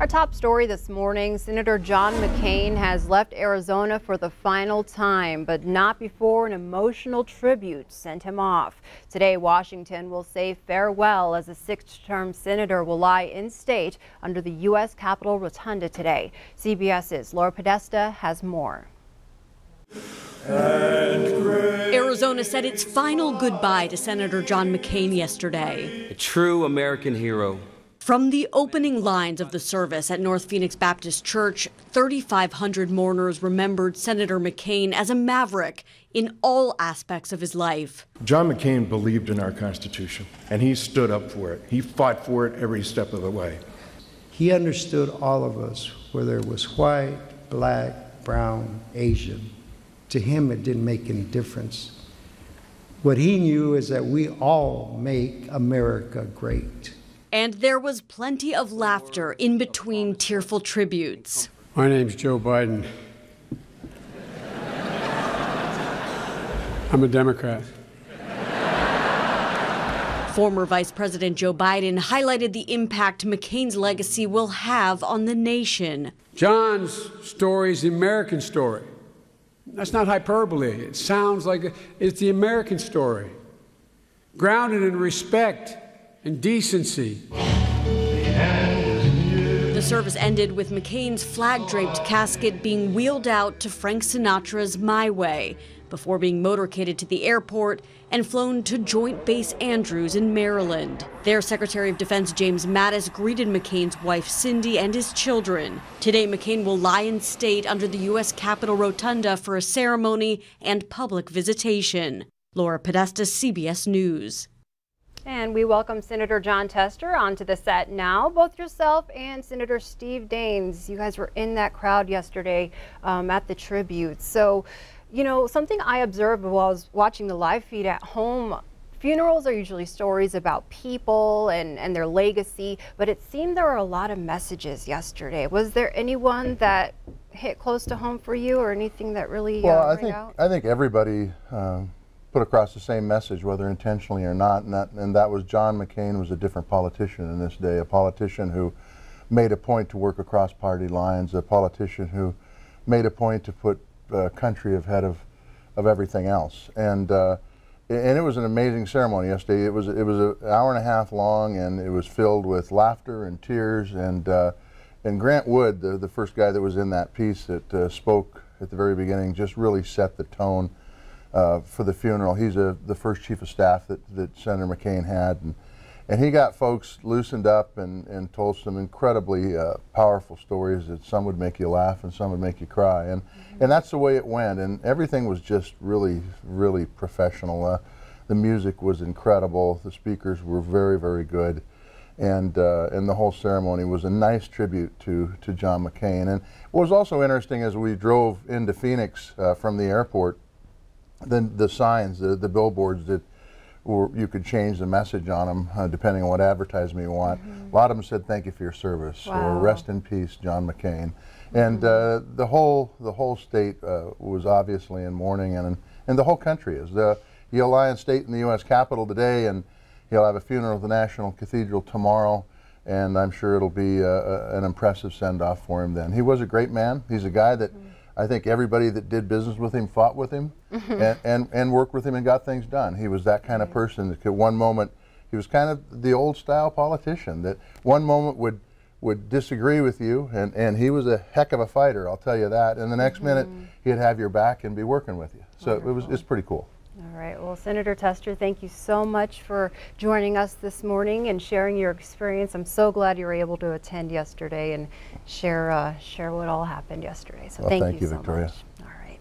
Our top story this morning, Senator John McCain has left Arizona for the final time, but not before an emotional tribute sent him off. Today, Washington will say farewell as a sixth-term senator will lie in state under the U.S. Capitol Rotunda today. CBS's Laura Podesta has more. Arizona said its final goodbye to Senator John McCain yesterday. A true American hero. From the opening lines of the service at North Phoenix Baptist Church, 3,500 mourners remembered Senator McCain as a maverick in all aspects of his life. John McCain believed in our Constitution, and he stood up for it. He fought for it every step of the way. He understood all of us, whether it was white, black, brown, Asian. To him, it didn't make any difference. What he knew is that we all make America great. And there was plenty of laughter in between tearful tributes. My name's Joe Biden. I'm a Democrat. Former Vice President Joe Biden highlighted the impact McCain's legacy will have on the nation. John's story is the American story. That's not hyperbole. It sounds like it's the American story, grounded in respect and decency. The service ended with McCain's flag-draped casket being wheeled out to Frank Sinatra's My Way before being motorcaded to the airport and flown to Joint Base Andrews in Maryland. There, Secretary of Defense James Mattis greeted McCain's wife Cindy and his children. Today, McCain will lie in state under the U.S. Capitol Rotunda for a ceremony and public visitation. Laura Podesta, CBS News. And we welcome Senator Jon Tester onto the set now. Both yourself and Senator Steve Daines, you guys were in that crowd yesterday at the tribute. So, you know, something I observed while I was watching the live feed at home, funerals are usually stories about people and their legacy, but it seemed there were a lot of messages yesterday. Was there anyone that hit close to home for you, or anything that really rang out? I think everybody put across the same message, whether intentionally or not, and that was John McCain was a different politician in this day, a politician who made a point to work across party lines, a politician who made a point to put country ahead of everything else. And it was an amazing ceremony yesterday. It was an hour and a half long, and it was filled with laughter and tears. And Grant Wood, the first guy that was in that piece that spoke at the very beginning, just really set the tone for the funeral. He's the first chief of staff that Senator McCain had, and he got folks loosened up and told some incredibly powerful stories that some would make you laugh and some would make you cry, and that's the way it went. And everything was just really, really professional. The music was incredible. The speakers were very, very good, and the whole ceremony was a nice tribute to John McCain. And what was also interesting as we drove into Phoenix from the airport, then the signs, the billboards that you could change the message on them depending on what advertisement you want. A lot of them said, "Thank you for your service," or "Rest in peace, John McCain." And the whole state was obviously in mourning, and the whole country is. He'll lie in state in the U.S. Capitol today, and he'll have a funeral at the National Cathedral tomorrow, and I'm sure it'll be an impressive send-off for him then. He was a great man. He's a guy that I think everybody that did business with him fought with him and worked with him and got things done. He was that kind of person that could, one moment, he was kind of the old style politician that one moment would disagree with you, and he was a heck of a fighter, I'll tell you that, and the next minute he'd have your back and be working with you. So it's pretty cool. All right, well, Senator Tester, thank you so much for joining us this morning and sharing your experience. I'm so glad you were able to attend yesterday and share what all happened yesterday. So thank you so Victoria. much. All right.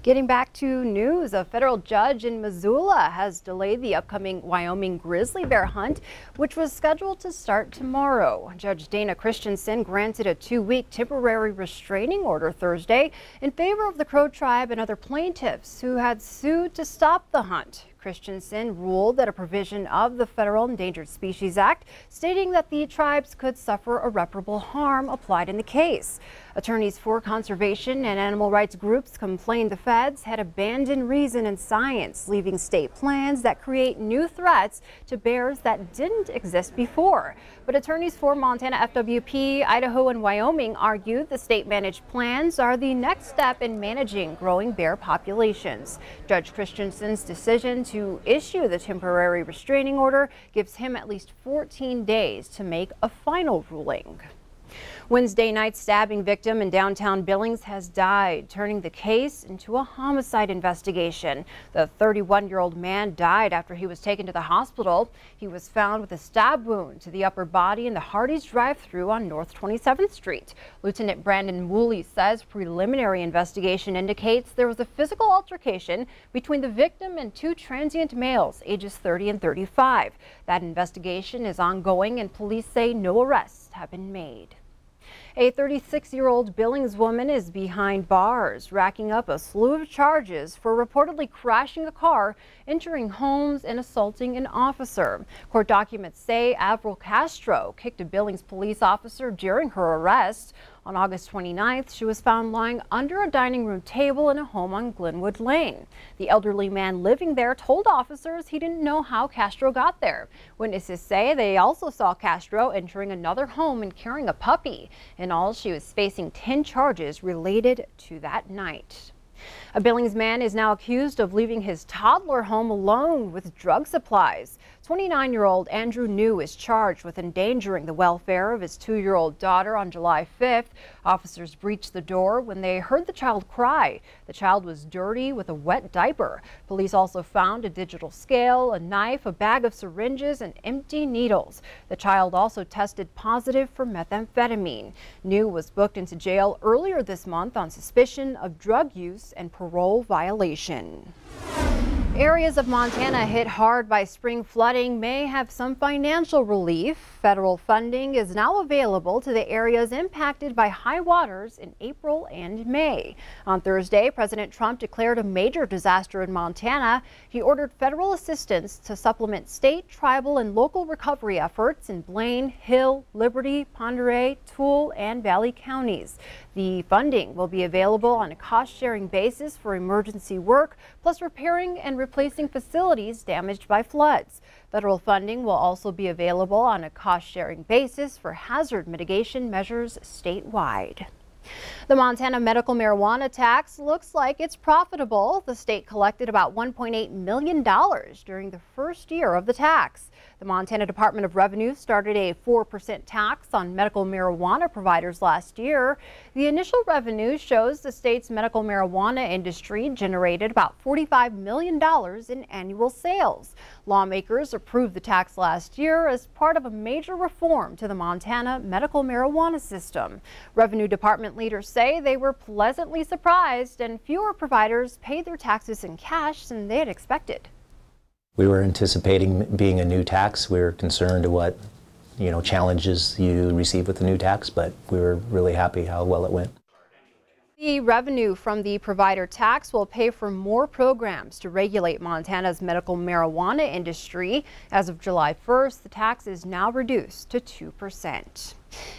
Getting back to news, a federal judge in Missoula has delayed the upcoming Wyoming grizzly bear hunt, which was scheduled to start tomorrow. Judge Dana Christensen granted a 2-week temporary restraining order Thursday in favor of the Crow tribe and other plaintiffs who had sued to stop the hunt. Christensen ruled that a provision of the Federal Endangered Species Act stating that the tribes could suffer irreparable harm applied in the case. Attorneys for conservation and animal rights groups complained the feds had abandoned reason and science, leaving state plans that create new threats to bears that didn't exist before. But attorneys for Montana FWP, Idaho, and Wyoming argued the state-managed plans are the next step in managing growing bear populations. Judge Christensen's decision to issue the temporary restraining order gives him at least 14 days to make a final ruling. Wednesday night stabbing victim in downtown Billings has died, turning the case into a homicide investigation. The 31-year-old man died after he was taken to the hospital. He was found with a stab wound to the upper body in the Hardee's drive-thru on North 27th Street. Lieutenant Brandon Woolley says preliminary investigation indicates there was a physical altercation between the victim and two transient males, ages 30 and 35. That investigation is ongoing and police say no arrests have been made. A 36-year-old Billings woman is behind bars, racking up a slew of charges for reportedly crashing a car, entering homes, and assaulting an officer. Court documents say Avril Castro kicked a Billings police officer during her arrest. On August 29th, she was found lying under a dining room table in a home on Glenwood Lane. The elderly man living there told officers he didn't know how Castro got there. Witnesses say they also saw Castro entering another home and carrying a puppy. In all, she was facing 10 charges related to that night. A Billings man is now accused of leaving his toddler home alone with drug supplies. 29-year-old Andrew New is charged with endangering the welfare of his 2-year-old daughter on July 5th. Officers breached the door when they heard the child cry. The child was dirty with a wet diaper. Police also found a digital scale, a knife, a bag of syringes, and empty needles. The child also tested positive for methamphetamine. New was booked into jail earlier this month on suspicion of drug use and parole violation. Areas of Montana hit hard by spring flooding may have some financial relief. Federal funding is now available to the areas impacted by high waters in April and May. On Thursday, President Trump declared a major disaster in Montana. He ordered federal assistance to supplement state, tribal, and local recovery efforts in Blaine, Hill, Liberty, Pend Oreille, Toole, and Valley counties. The funding will be available on a cost-sharing basis for emergency work, plus repairing and replacing facilities damaged by floods. Federal funding will also be available on a cost-sharing basis for hazard mitigation measures statewide. The Montana medical marijuana tax looks like it's profitable. The state collected about $1.8 million during the first year of the tax. The Montana Department of Revenue started a 4% tax on medical marijuana providers last year. The initial revenue shows the state's medical marijuana industry generated about $45 million in annual sales. Lawmakers approved the tax last year as part of a major reform to the Montana medical marijuana system. Revenue Department leaders say they were pleasantly surprised and fewer providers paid their taxes in cash than they had expected. We were anticipating being a new tax. We were concerned what, challenges you receive with the new tax, but we were really happy how well it went. The revenue from the provider tax will pay for more programs to regulate Montana's medical marijuana industry. As of July 1st, the tax is now reduced to 2%.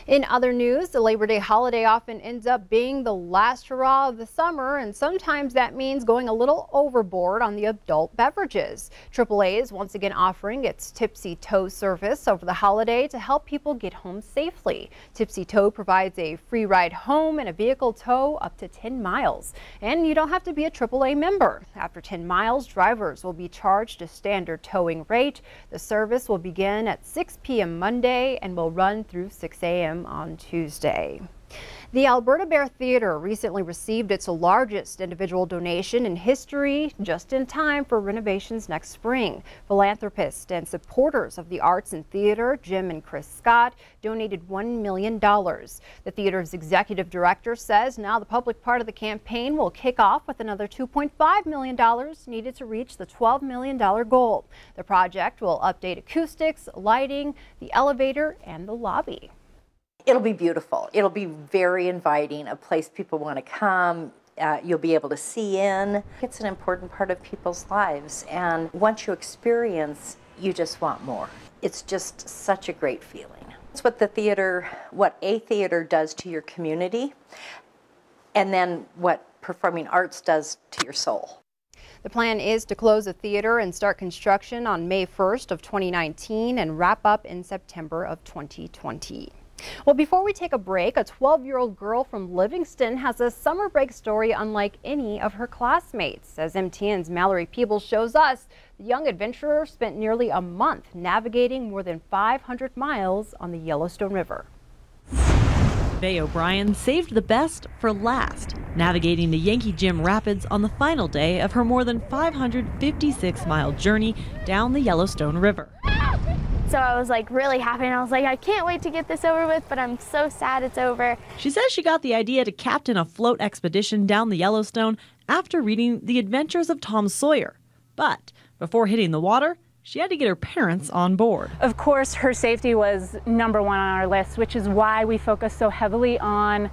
In other news, the Labor Day holiday often ends up being the last hurrah of the summer, and sometimes that means going a little overboard on the adult beverages. AAA is once again offering its Tipsy tow service over the holiday to help people get home safely. Tipsy tow provides a free ride home and a vehicle tow up to 10 miles. And you don't have to be a AAA member. After 10 miles, drivers will be charged a standard towing rate. The service will begin at 6 p.m. Monday and will run through 6 a.m. on Tuesday. The Alberta Bear Theatre recently received its largest individual donation in history, just in time for renovations next spring. Philanthropists and supporters of the arts and theater, Jim and Chris Scott, donated $1 million. The theater's executive director says now the public part of the campaign will kick off with another $2.5 million needed to reach the $12 million goal. The project will update acoustics, lighting, the elevator, and the lobby. It'll be beautiful. It'll be very inviting, a place people want to come, You'll be able to see in. It's an important part of people's lives, and once you experience, you just want more. It's just such a great feeling. It's what a theater does to your community, and then what performing arts does to your soul. The plan is to close the theater and start construction on May 1st of 2019 and wrap up in September of 2020. Well, before we take a break, a 12-year-old girl from Livingston has a summer break story unlike any of her classmates. As MTN's Mallory Peebles shows us, the young adventurer spent nearly a month navigating more than 500 miles on the Yellowstone River. Faye O'Brien saved the best for last, navigating the Yankee Jim Rapids on the final day of her more than 556-mile journey down the Yellowstone River. So I was like really happy, and I was like, I can't wait to get this over with, but I'm so sad it's over. She says she got the idea to captain a float expedition down the Yellowstone after reading The Adventures of Tom Sawyer. But before hitting the water, she had to get her parents on board. Of course, her safety was #1 on our list, which is why we focus so heavily on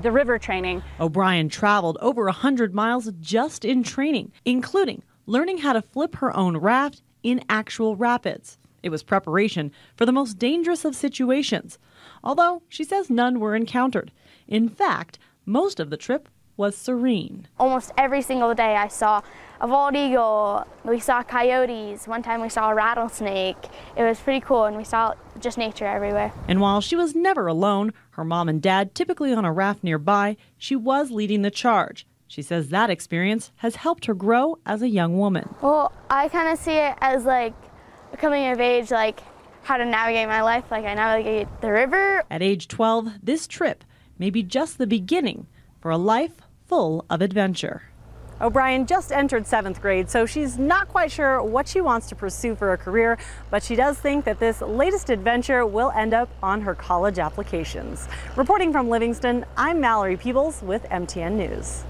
the river training. O'Brien traveled over 100 miles just in training, including learning how to flip her own raft in actual rapids. It was preparation for the most dangerous of situations, although she says none were encountered. In fact, most of the trip was serene. Almost every single day I saw a bald eagle, we saw coyotes, one time we saw a rattlesnake. It was pretty cool, and we saw just nature everywhere. And while she was never alone, her mom and dad typically on a raft nearby, she was leading the charge. She says that experience has helped her grow as a young woman. Well, I kind of see it as like coming of age, like how to navigate my life, like I navigate the river. At age 12, this trip may be just the beginning for a life full of adventure. O'Brien just entered 7th grade, so she's not quite sure what she wants to pursue for a career, but she does think that this latest adventure will end up on her college applications. Reporting from Livingston, I'm Mallory Peebles with MTN News.